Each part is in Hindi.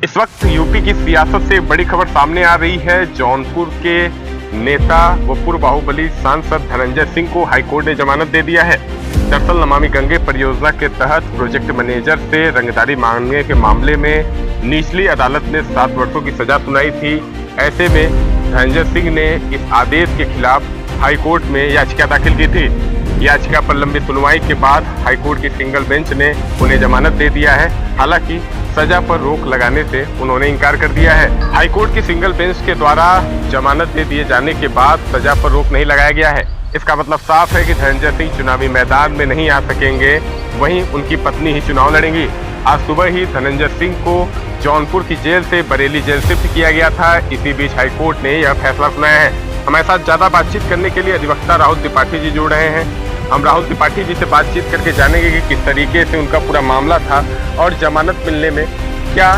इस वक्त यूपी की सियासत से बड़ी खबर सामने आ रही है। जौनपुर के नेता व पूर्व बाहुबली सांसद धनंजय सिंह को हाईकोर्ट ने जमानत दे दिया है। दरअसल नमामि गंगे परियोजना के तहत प्रोजेक्ट मैनेजर से रंगदारी मांगने के मामले में निचली अदालत ने 7 वर्षों की सजा सुनाई थी। ऐसे में धनंजय सिंह ने इस आदेश के खिलाफ हाईकोर्ट में याचिका दाखिल की थी। याचिका पर लंबी सुनवाई के बाद हाईकोर्ट की सिंगल बेंच ने उन्हें जमानत दे दिया है। हालांकि सजा पर रोक लगाने से उन्होंने इनकार कर दिया है। हाईकोर्ट की सिंगल बेंच के द्वारा जमानत दे दिए जाने के बाद सजा पर रोक नहीं लगाया गया है। इसका मतलब साफ है कि धनंजय सिंह चुनावी मैदान में नहीं आ सकेंगे, वहीं उनकी पत्नी ही चुनाव लड़ेंगी। आज सुबह ही धनंजय सिंह को जौनपुर की जेल से बरेली जेल शिफ्ट किया गया था। इसी बीच हाईकोर्ट ने यह फैसला सुनाया है। हमारे साथ ज्यादा बातचीत करने के लिए अधिवक्ता राहुल त्रिपाठी जी जुड़ रहे हैं। हम राहुल त्रिपाठी जी से बातचीत करके जानेंगे कि किस तरीके से उनका पूरा मामला था और जमानत मिलने में क्या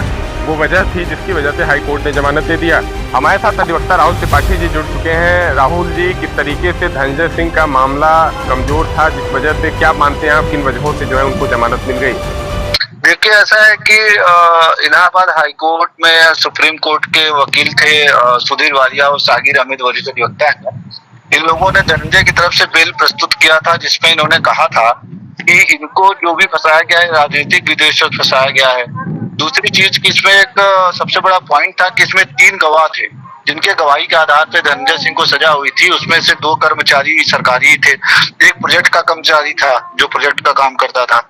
वो वजह थी जिसकी वजह से हाईकोर्ट ने जमानत दे दिया। हमारे साथ अधिवक्ता राहुल त्रिपाठी जी जुड़ चुके हैं। राहुल जी, किस तरीके से धनंजय सिंह का मामला कमजोर था, जिस वजह से क्या मानते हैं आप किन वजहों से जो है उनको जमानत मिल गई? देखिए, ऐसा है कि इलाहाबाद हाई कोर्ट में सुप्रीम कोर्ट के वकील थे सुधीर वालिया और सागिर अहमद वरिष्ठ अधिवक्ता है। इन लोगों ने धनंजय की तरफ से बिल प्रस्तुत किया था, जिसमें इन्होंने कहा था कि इनको जो भी फंसाया गया है राजनीतिक विद्वेष में फंसाया गया है। दूसरी चीज कि इसमें एक सबसे बड़ा पॉइंट था कि इसमें 3 गवाह थे जिनके गवाही के आधार पर धनंजय सिंह को सजा हुई थी। उसमें से 2 कर्मचारी सरकारी थे, एक प्रोजेक्ट का कर्मचारी था जो प्रोजेक्ट का काम करता था।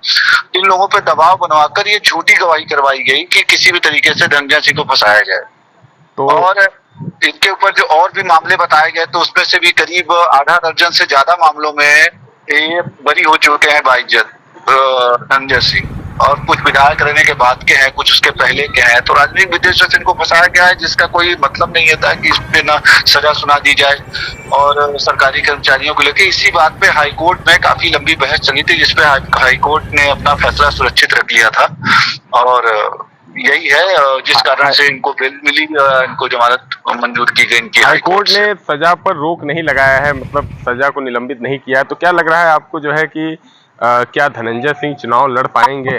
इन लोगों पे दबाव बनवाकर ये झूठी गवाही करवाई गई कि किसी भी तरीके से धनंजय सिंह को फंसाया जाए। तो और इनके ऊपर जो और भी मामले बताए गए तो उसमें से भी करीब आधा दर्जन से ज्यादा मामलों में ये बरी हो चुके हैं बाइज्जत धनंजय सिंह, और कुछ विधायक रहने के बाद के हैं, कुछ उसके पहले के हैं। तो राजनीतिक विद्वेष से इनको फंसाया गया है, जिसका कोई मतलब नहीं होता है कि इस पे ना सजा सुना दी जाए। और सरकारी कर्मचारियों को लेकर इसी बात पे हाईकोर्ट में काफी लंबी बहस चली थी, जिसपे हाईकोर्ट ने अपना फैसला सुरक्षित रख लिया था। और यही है जिस कारण से इनको बेल मिली, इनको जमानत मंजूर की गई इनकी। हाईकोर्ट ने सजा पर रोक नहीं लगाया है, मतलब सजा को निलंबित नहीं किया है। तो क्या लग रहा है आपको जो है कि क्या धनंजय सिंह चुनाव लड़ पाएंगे?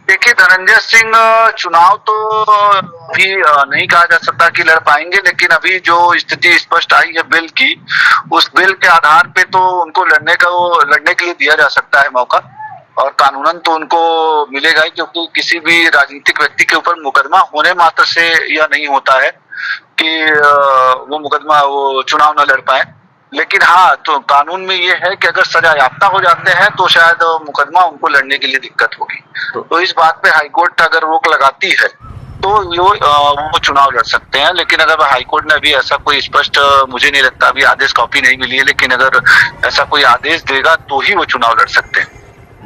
देखिए, धनंजय सिंह चुनाव तो अभी नहीं कहा जा सकता कि लड़ पाएंगे, लेकिन अभी जो स्थिति स्पष्ट आई है बिल की, उस बिल के आधार पे तो उनको लड़ने के लिए दिया जा सकता है मौका। और कानूनन तो उनको मिलेगा ही, क्योंकि किसी भी राजनीतिक व्यक्ति के ऊपर मुकदमा होने मात्र से यह नहीं होता है कि वो चुनाव न लड़ पाए। लेकिन हाँ, तो कानून में ये है कि अगर सजा याफ्ता हो जाते हैं तो शायद मुकदमा उनको लड़ने के लिए दिक्कत होगी। तो इस बात पे हाईकोर्ट अगर रोक लगाती है तो वो चुनाव लड़ सकते हैं। लेकिन अगर हाईकोर्ट ने अभी ऐसा कोई स्पष्ट, मुझे नहीं लगता, अभी आदेश कॉपी नहीं मिली है, लेकिन अगर ऐसा कोई आदेश देगा तो ही वो चुनाव लड़ सकते हैं।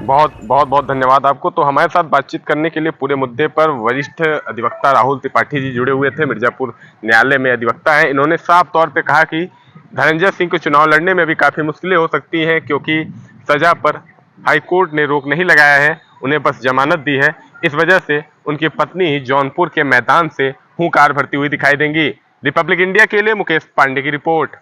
बहुत धन्यवाद आपको। तो हमारे साथ बातचीत करने के लिए पूरे मुद्दे पर वरिष्ठ अधिवक्ता राहुल त्रिपाठी जी जुड़े हुए थे। मिर्जापुर न्यायालय में अधिवक्ता हैं। इन्होंने साफ तौर पे कहा कि धनंजय सिंह को चुनाव लड़ने में भी काफी मुश्किलें हो सकती हैं, क्योंकि सजा पर हाईकोर्ट ने रोक नहीं लगाया है, उन्हें बस जमानत दी है। इस वजह से उनकी पत्नी जौनपुर के मैदान से हुंकार भरती हुई दिखाई देंगी। रिपब्लिक इंडिया के लिए मुकेश पांडे की रिपोर्ट।